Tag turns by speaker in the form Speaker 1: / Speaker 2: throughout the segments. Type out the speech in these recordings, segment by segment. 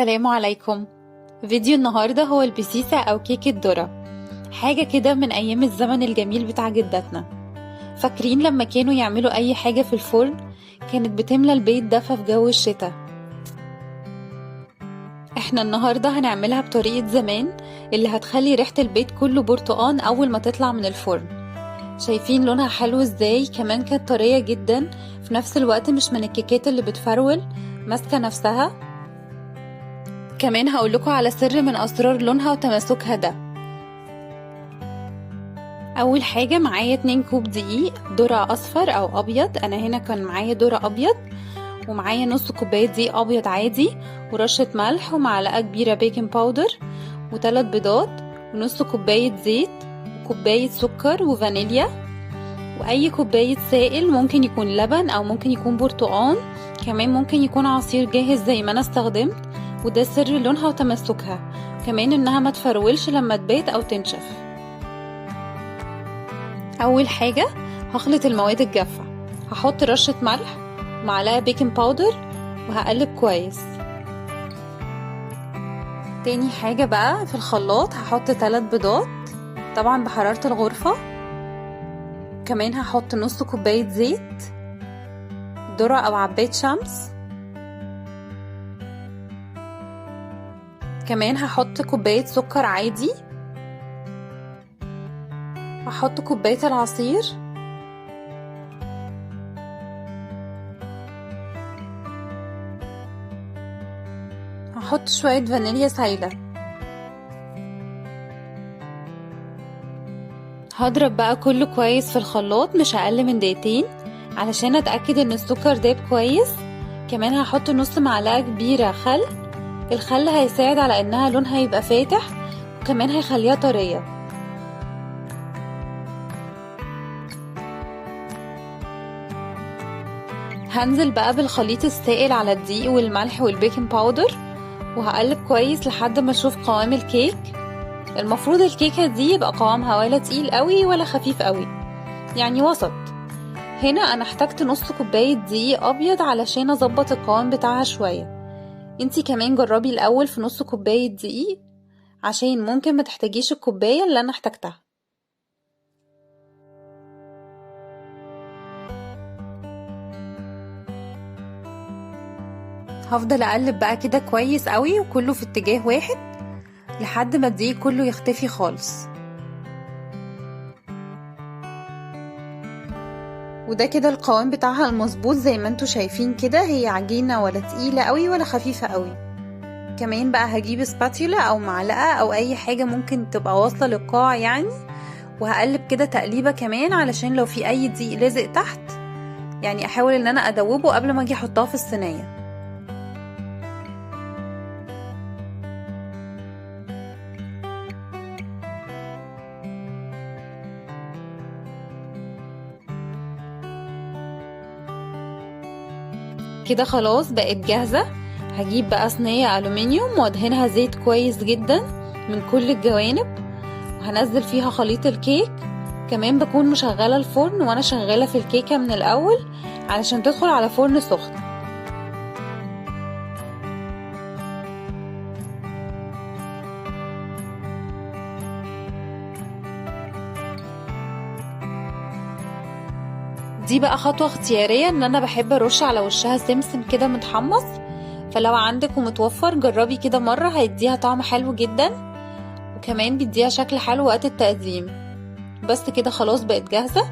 Speaker 1: السلام عليكم. فيديو النهاردة هو البسيسة أو كيك الذرة، حاجة كده من أيام الزمن الجميل بتاع جداتنا. فاكرين لما كانوا يعملوا أي حاجة في الفرن كانت بتملى البيت دفى في جو الشتاء؟ احنا النهاردة هنعملها بطريقة زمان اللي هتخلي ريحة البيت كله برتقان أول ما تطلع من الفرن. شايفين لونها حلو ازاي؟ كمان كانت طرية جدا، في نفس الوقت مش من الكيكات اللي بتفرول، ماسكة نفسها. كمان هقولكوا على سر من أسرار لونها وتماسكها ده. أول حاجة معايا 2 كوب دقيق ذرة أصفر أو أبيض، أنا هنا كان معايا ذرة أبيض، ومعايا نص كوباية دقيق أبيض عادي، ورشة ملح، ومعلقة كبيرة بيكنج باودر، و3 بيضات، ونص كوباية زيت، وكوباية سكر وفانيليا، وأي كوباية سائل، ممكن يكون لبن أو ممكن يكون برتقان، كمان ممكن يكون عصير جاهز زي ما أنا استخدمت. وده سر لونها وتماسكها، كمان انها ما تفرولش لما تبات او تنشف. اول حاجة هخلط المواد الجافة، هحط رشة ملح ومعلقة بيكنج باودر وهقلب كويس. تاني حاجة بقى في الخلاط هحط 3 بيضات طبعا بحرارة الغرفة، كمان هحط نص كوباية زيت ذرة او عباية شمس، كمان هحط كوباية سكر عادي، هحط كوباية العصير، هحط شوية فانيليا سايلة. هضرب بقى كله كويس في الخلاط مش اقل من دقيقتين علشان اتأكد ان السكر داب كويس. كمان هحط نص معلقة كبيرة خل، الخل هيساعد على انها لونها يبقى فاتح، وكمان هيخليها طرية. هنزل بقى بالخليط السائل على الدقيق والملح والبيكنج باودر، وهقلب كويس لحد ما اشوف قوام الكيك. المفروض الكيكة دي يبقى قوامها ولا تقيل قوي ولا خفيف قوي، يعني وسط. هنا انا احتجت نص كوباية دقيق ابيض علشان اظبط القوام بتاعها شوية. انتي كمان جربي الاول في نص كوباية دقيق عشان ممكن ما تحتاجيش الكوباية اللي انا احتاجتها. هفضل اقلب بقى كده كويس قوي وكله في اتجاه واحد لحد ما الدقيق كله يختفي خالص. وده كده القوام بتاعها المظبوط زي ما انتوا شايفين كده، هي عجينة ولا تقيلة قوي ولا خفيفة قوي. كمان بقى هجيب سباتيولا او معلقة او اي حاجة ممكن تبقى واصلة للقاع يعني، وهقلب كده تقليبة كمان علشان لو في اي دقيق لازق تحت يعني احاول ان انا ادوبه قبل ما اجي احطها في الصينية. كده خلاص بقت جاهزة. هجيب بقى صينية ألومنيوم وادهنها زيت كويس جدا من كل الجوانب، وهنزل فيها خليط الكيك. كمان بكون مشغلة الفرن وانا شغالة في الكيكة من الأول علشان تدخل على فرن سخن. دي بقى خطوة اختيارية، ان انا بحب ارش على وشها سمسم كده متحمص، فلو عندك ومتوفر جربي كده مرة، هيديها طعم حلو جدا وكمان بيديها شكل حلو وقت التقديم. بس كده خلاص بقت جاهزة.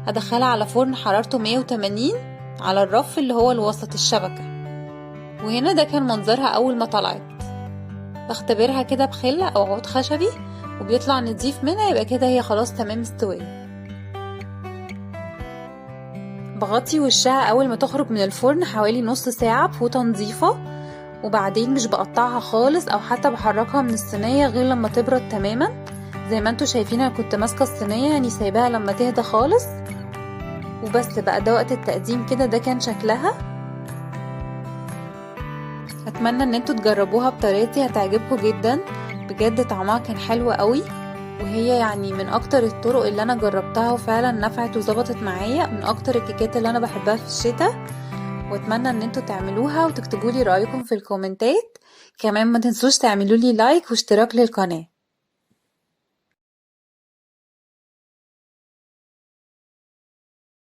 Speaker 1: هدخلها على فرن حرارته 180 على الرف اللي هو الوسط الشبكة. وهنا ده كان منظرها اول ما طلعت. بختبرها كده بخلة او عود خشبي وبيطلع نضيف منها، يبقى كده هي خلاص تمام مستوية. بغطي وشها اول ما تخرج من الفرن حوالي نص ساعة بفوطة نظيفة، وبعدين مش بقطعها خالص او حتى بحركها من الصينية غير لما تبرد تماما. زي ما انتوا شايفين انا كنت ماسكة الصينية يعني سايباها لما تهدى خالص. وبس بقى ده وقت التقديم كده، ده كان شكلها. اتمنى ان انتوا تجربوها بطريقتي، هتعجبكم جدا بجد، طعمها كان حلو قوي، وهي يعني من اكتر الطرق اللي انا جربتها وفعلا نفعت وظبطت معايا، من اكتر الكيكات اللي انا بحبها في الشتاء. واتمنى ان انتوا تعملوها وتكتبوا لي رأيكم في الكومنتات. كمان ما تنسوش تعملوا لي لايك واشتراك للقناة.